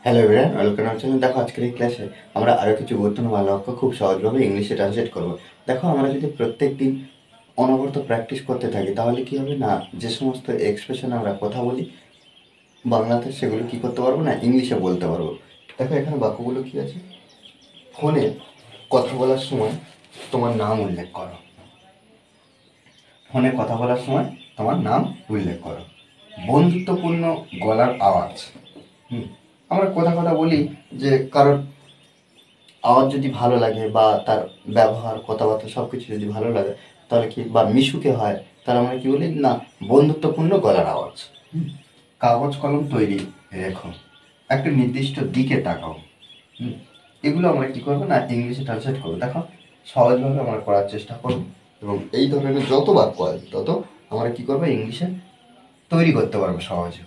Hello everyone, welcome আমার channel. দেখো আজকের এই ক্লাসে আমরা আরও কিছু গুরুত্বপূর্ণ বাংলা বাক্য খুব সহজভাবে ইংলিশে ট্রান্সলেট করব। দেখো আমরা যদি প্রত্যেক দিন অনবরত প্র্যাকটিস করতে থাকি তাহলে কি হবে না, যে সমস্ত এক্সপ্রেশন আমরা কথা বলি বাংলাতে সেগুলো কি করতে পারবো না, ইংলিশে বলতে পারবো। দেখো এখানে বাক্যগুলো কি আছে। ফোনে কথা বলার সময় তোমার নাম উল্লেখ করো। ফোনে কথা বলার সময় তোমার নাম উল্লেখ করো। বন্ধুত্বপূর্ণ গলার আওয়াজ। আমরা কথা কথা বলি যে কারোর আওয়াজ যদি ভালো লাগে বা তার ব্যবহার কথাবার্তা সব কিছু যদি ভালো লাগে তাহলে কি, বা মিশুকে হয়, তাহলে আমরা কি বলি না, বন্ধুত্বপূর্ণ গলার আওয়াজ। কাগজ কলম তৈরি রেখো। একটা নির্দিষ্ট দিকে তাকাও। এগুলো আমরা কি করবো না, ইংলিশে ট্রান্সলেট করবো। দেখো সহজভাবে আমরা করার চেষ্টা করবো এবং এই ধরনের যত বাক্য আছে তত আমরা কি করবো, ইংলিশে তৈরি করতে পারবো সহজে।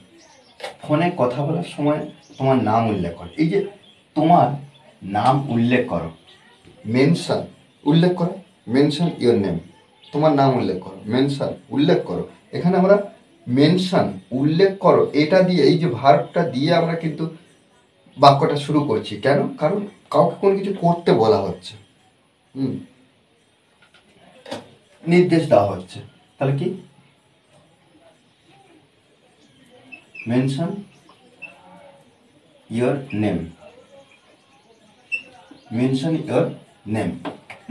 ফোনে কথা বলার সময় তোমার নাম উল্লেখ করো। এই যে তোমার নাম উল্লেখ করো, মেনশন, উল্লেখ করো, মেনশন ইওর নেম। তোমার নাম উল্লেখ করো, মেনশন উল্লেখ করো। এখানে আমরা মেনশন উল্লেখ করো এটা দিয়ে, এই যে ভার্বটা দিয়ে আমরা কিন্তু বাক্যটা শুরু করছি। কেন? কারণ কাউকে কোনো কিছু করতে বলা হচ্ছে, নির্দেশ দেওয়া হচ্ছে। তাহলে কি, mention your name, mention your name,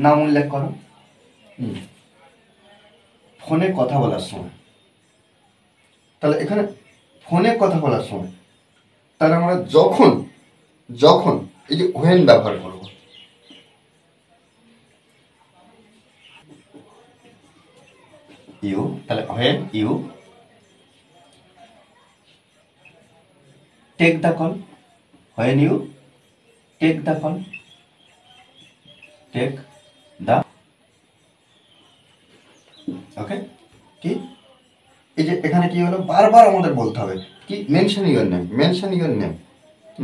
নাম উল্লেখ করো। ফোনে কথা বলার সময়, তাহলে এখানে ফোনে কথা বলার সময় তাহলে আমরা যখন যখন এই যে হোয়েন ব্যবহার করব। ইউ, তাহলে when you take the call, when you take the call, take the, okay. কি, এই যে এখানে কি হলো, বারবার আমাদের বলতে হবে কি, mention your name, mention your name,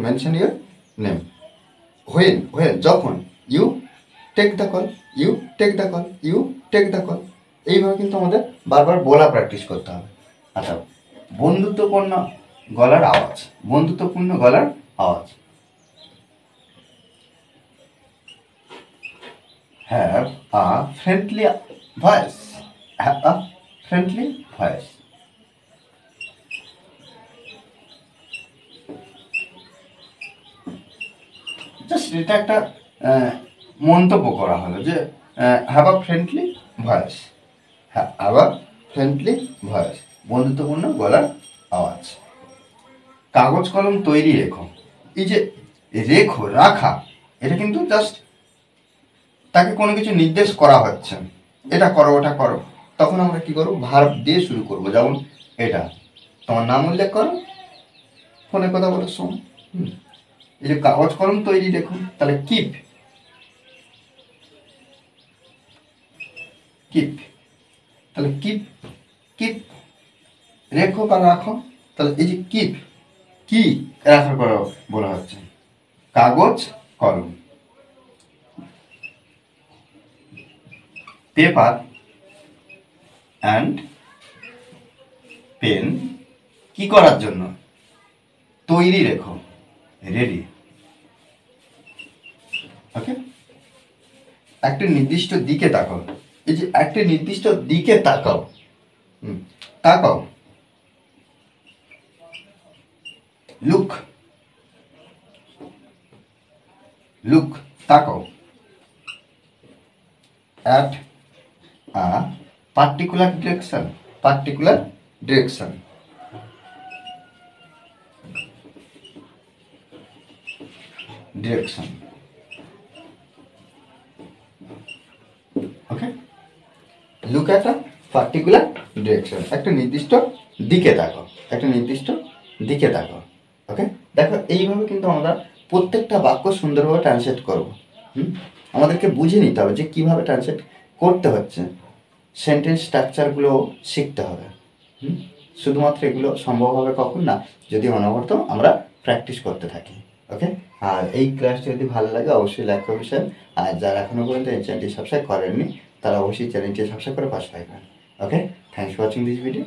mention your name. When, when যখন, you take the call, you take the call, you take the call. এইভাবে কিন্তু আমাদের বারবার বলা প্র্যাকটিস করতে হবে। আচ্ছা, বন্ধুত্বপূর্ণ গলার আওয়াজ, বন্ধুত্বপূর্ণ গলার আওয়াজ। Have a friendly voice, have a friendly voice. Just এটা একটা মন্তব্য করা হলো যে have a friendly voice, have a friendly voice, বন্ধুত্বপূর্ণ গলার আওয়াজ। কাগজ কলম তৈরি রেখো। এই যে রেখো, রাখা, এটা কিন্তু জাস্ট তাকে কোনো কিছু নির্দেশ করা হচ্ছে, এটা করো ওটা করো। তখন আমরা কি করবো, ভার্ব দিয়ে শুরু করবো। যেমন এটা, তোমার নাম উল্লেখ করো ফোনে কথা বলার সময়। এই যে কাগজ কলম তৈরি রেখো, তাহলে কিপ, কিপ, তাহলে কিপ, কিপ রেখো বা রাখো। তাহলে এই যে কিপ, কি রাখার কথা বলা হচ্ছে, কাগজ কলম। পেপার অ্যান্ড পেন কি করার জন্য, তৈরি রেখো, রেডি, ওকে। একটা নির্দিষ্ট দিকে তাকাও। এই যে একটা নির্দিষ্ট দিকে তাকাও, তাকাও, লুক, লুক তাকাও। At a particular direction, particular direction, direction, okay. Look at a particular direction, একটা নির্দিষ্ট দিকে তাকাও, একটা নির্দিষ্ট দিকে তাকাও, ওকে। দেখো এইভাবে কিন্তু আমরা প্রত্যেকটা বাক্য সুন্দরভাবে ট্রান্সলেট করব। আমাদেরকে বুঝে নিতে হবে যে কিভাবে ট্রান্সলেট করতে হচ্ছে, সেন্টেন্স স্ট্রাকচারগুলো শিখতে হবে। শুধুমাত্র এগুলো সম্ভব হবে কখন না, যদি অনবরত আমরা প্র্যাকটিস করতে থাকি, ওকে। আর এই ক্লাসটি যদি ভালো লাগে অবশ্যই লাইক করবেন। আর যারা এখনো পর্যন্ত এই চ্যানেলটি সাবস্ক্রাইব করেননি তারা অবশ্যই চ্যানেলটি সাবস্ক্রাইব করে পাশে থাকবেন, okay. Thanks for watching this video.